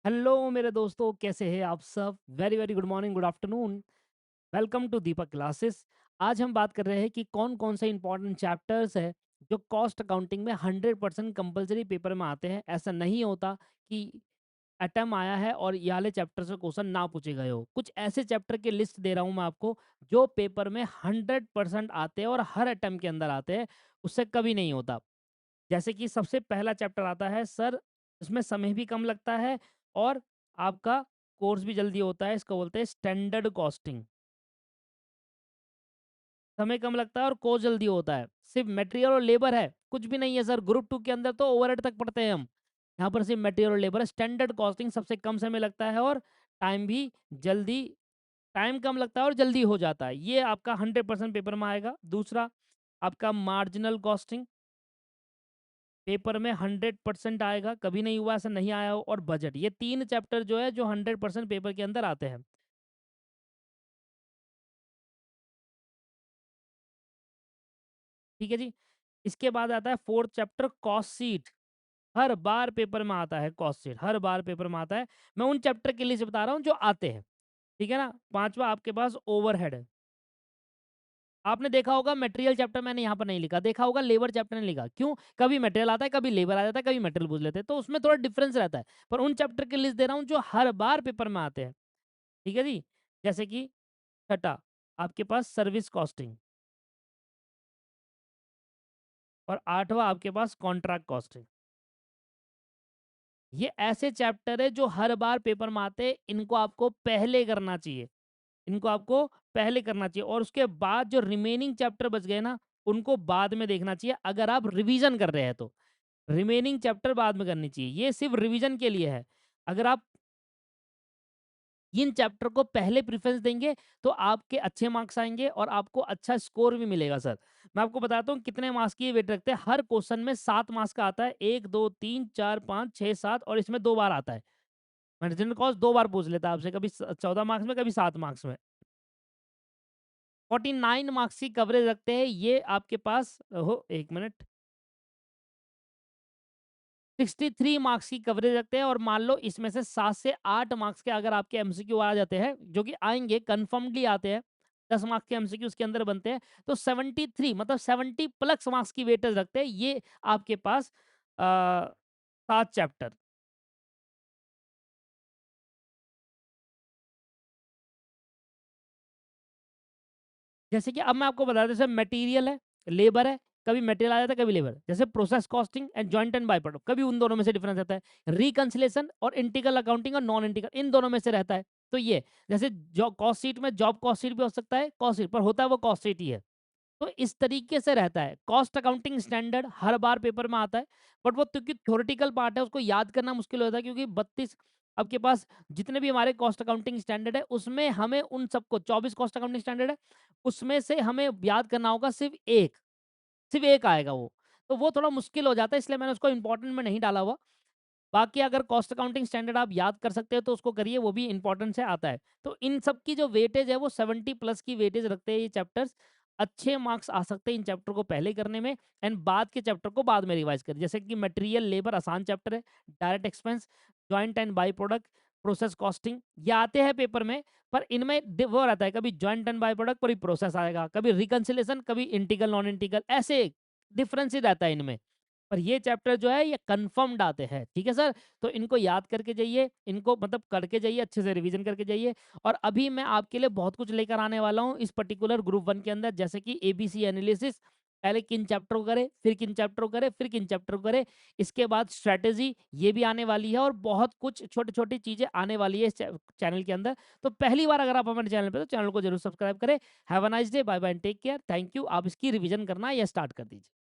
Hello मेरे दोस्तों, कैसे हैं आप सब? Very very good morning, good afternoon. Welcome to Deepak classes. आज हम बात कर रहे हैं कि कौन कौन से इंपॉर्टेंट चैप्टर्स है जो कॉस्ट अकाउंटिंग में 100% कंपलसरी पेपर में आते हैं। ऐसा नहीं होता कि अटैम्प्ट आया है और ये वाले चैप्टर से क्वेश्चन ना पूछे गए हो। कुछ ऐसे चैप्टर की लिस्ट दे रहा हूँ मैं आपको जो पेपर में 100% आते हैं और हर अटैम्प्ट के अंदर आते हैं। उससे कभी नहीं होता। जैसे कि सबसे पहला चैप्टर आता है सर, इसमें समय भी कम लगता है और आपका कोर्स भी जल्दी होता है। इसको बोलते हैं स्टैंडर्ड कॉस्टिंग। समय कम लगता है और कोर्स जल्दी होता है। सिर्फ मटेरियल और लेबर है, कुछ भी नहीं है सर। ग्रुप 2 के अंदर तो ओवरहेड तक पढ़ते हैं हम। यहाँ पर सिर्फ मटेरियल और लेबर है। स्टैंडर्ड कॉस्टिंग सबसे कम समय लगता है और टाइम भी जल्दी टाइम कम लगता है और जल्दी हो जाता है। ये आपका 100% पेपर में आएगा। दूसरा आपका मार्जिनल कॉस्टिंग पेपर में 100% आएगा, कभी नहीं हुआ ऐसा नहीं आया हो। और बजट, ये 3 चैप्टर जो है जो 100% पेपर के अंदर आते हैं। ठीक है जी। इसके बाद आता है 4th चैप्टर कॉस्ट शीट। हर बार पेपर में आता है कॉस्ट शीट, हर बार पेपर में आता है। मैं उन चैप्टर के लिए से बता रहा हूँ जो आते हैं। ठीक है ना। 5वां आपके पास ओवरहेड है। आपने देखा होगा मटेरियल चैप्टर मैंने यहाँ पर नहीं लिखा, देखा होगा लेबर चैप्टर नहीं लिखा। क्यों? कभी मटेरियल आता है, कभी लेबर आ जाता है, कभी मटेरियल पूछ लेते हैं, तो उसमें थोड़ा डिफरेंस रहता है। पर उन चैप्टर की लिस्ट दे रहा हूँ जो हर बार पेपर में आते हैं। ठीक है जी। जैसे कि छठा आपके पास सर्विस कॉस्टिंग और 8वां आपके पास कॉन्ट्रैक्ट कॉस्टिंग। ये ऐसे चैप्टर है जो हर बार पेपर में आते हैं। इनको आपको पहले करना चाहिए। इनको आपको पहले करना चाहिए और उसके बाद जो रिमेनिंग चैप्टर बच गए ना, उनको बाद में देखना चाहिए अगर आप रिवीजन कर रहे हैं तो। रिमेनिंग चैप्टर बाद में करनी चाहिए। ये सिर्फ रिवीजन के लिए है। अगर आप इन चैप्टर को पहले प्रेफ़रेंस देंगे, तो आपके अच्छे मार्क्स आएँगे और आपको अच्छा स्कोर भी मिलेगा सर। मैं आपको बताता हूँ कितने मार्क्स की ये वेट रखते हैं। हर क्वेश्चन में 7 मार्क्स का आता है। 1, 2, 3, 4, 5, 6, 7 और इसमें 2 बार आता है। मार्जिनल कॉस्ट 2 बार पूछ लेता है आपसे, कभी 14 मार्क्स में, कभी 7 मार्क्स में। 49 मार्क्स की कवरेज रखते हैं ये आपके पास। 1 मिनट। 63 मार्क्स की कवरेज रखते हैं और मान लो इसमें से 7 से 8 मार्क्स के अगर आपके एमसीक्यू आ जाते हैं, जो कि आएँगे, कन्फर्मडली आते हैं, 10 मार्क्स के एमसीक्यू उसके अंदर बनते हैं, तो 73 मतलब 70 प्लस मार्क्स की वेटेज रखते हैं ये आपके पास 7 चैप्टर। जैसे कि अब मैं आपको बता दूं, जैसे मटेरियल है, लेबर है, कभी मटेरियल आ जाता है, कभी लेबर। जैसे process costing and joint and by product, कभी उन दोनों में से डिफरेंस रहता है। रिकंसिलेशन और इंटीग्रल अकाउंटिंग और नॉन इंटीग्रल, इन दोनों में से रहता है। तो ये जैसे जॉब कॉस्ट शीट में जॉब कॉस्ट शीट भी हो सकता है, कॉस्ट शीट पर होता है वो कॉस्ट शीट ही है। तो इस तरीके से रहता है। कॉस्ट अकाउंटिंग स्टैंडर्ड हर बार पेपर में आता है, बट वो क्योंकि थ्योरेटिकल पार्ट है उसको याद करना मुश्किल होता है, क्योंकि 32 आपके पास जितने भी हमारे कॉस्ट अकाउंटिंग स्टैंडर्ड है, उसमें हमें उन सबको 24 कॉस्ट अकाउंटिंग स्टैंडर्ड है, उसमें से हमें याद करना होगा सिर्फ एक आएगा वो। तो वो थोड़ा मुश्किल हो जाता है, इसलिए मैंने उसको इंपॉर्टेंट में नहीं डाला हुआ। बाकी अगर कॉस्ट अकाउंटिंग स्टैंडर्ड आप याद कर सकते हो तो उसको करिए, वो भी इंपॉर्टेंट से आता है। तो इन सब की जो वेटेज है वो 70 प्लस की वेटेज रखते हैं ये चैप्टर्स। अच्छे मार्क्स आ सकते हैं इन चैप्टर को पहले करने में एंड बाद के चैप्टर को बाद में रिवाइज करें। जैसे कि मटेरियल लेबर आसान चैप्टर है, direct expense, joint and by product, process costing, ये आते हैं पेपर में। पर इनमें वो रहता है, कभी जॉइंट एंड बाई प्रोडक्ट पर ही प्रोसेस आएगा, कभी रिकंसिलेशन, कभी इंटीग्रल नॉन इंटीग्रल, ऐसे डिफरेंस ही रहता है इनमें। पर ये चैप्टर जो है ये कन्फर्म्ड आते हैं। ठीक है सर। तो इनको याद करके जाइए, इनको मतलब करके जाइए, अच्छे से रिवीजन करके जाइए। और अभी मैं आपके लिए बहुत कुछ लेकर आने वाला हूँ इस पर्टिकुलर ग्रुप 1 के अंदर, जैसे कि एबीसी एनालिसिस। पहले किन चैप्टर को करें, फिर किन चैप्टर को करें, फिर किन चैप्टर को करें। इसके बाद स्ट्रेटेजी, ये भी आने वाली है और बहुत कुछ छोटी छोटी चीजें आने वाली है इस चैनल के अंदर। तो पहली बार अगर आप हमारे चैनल पे, तो चैनल को जरूर सब्सक्राइब करें। Have a nice day, bye bye, take care, thank you. आप इसकी रिवीजन करना या स्टार्ट कर दीजिए।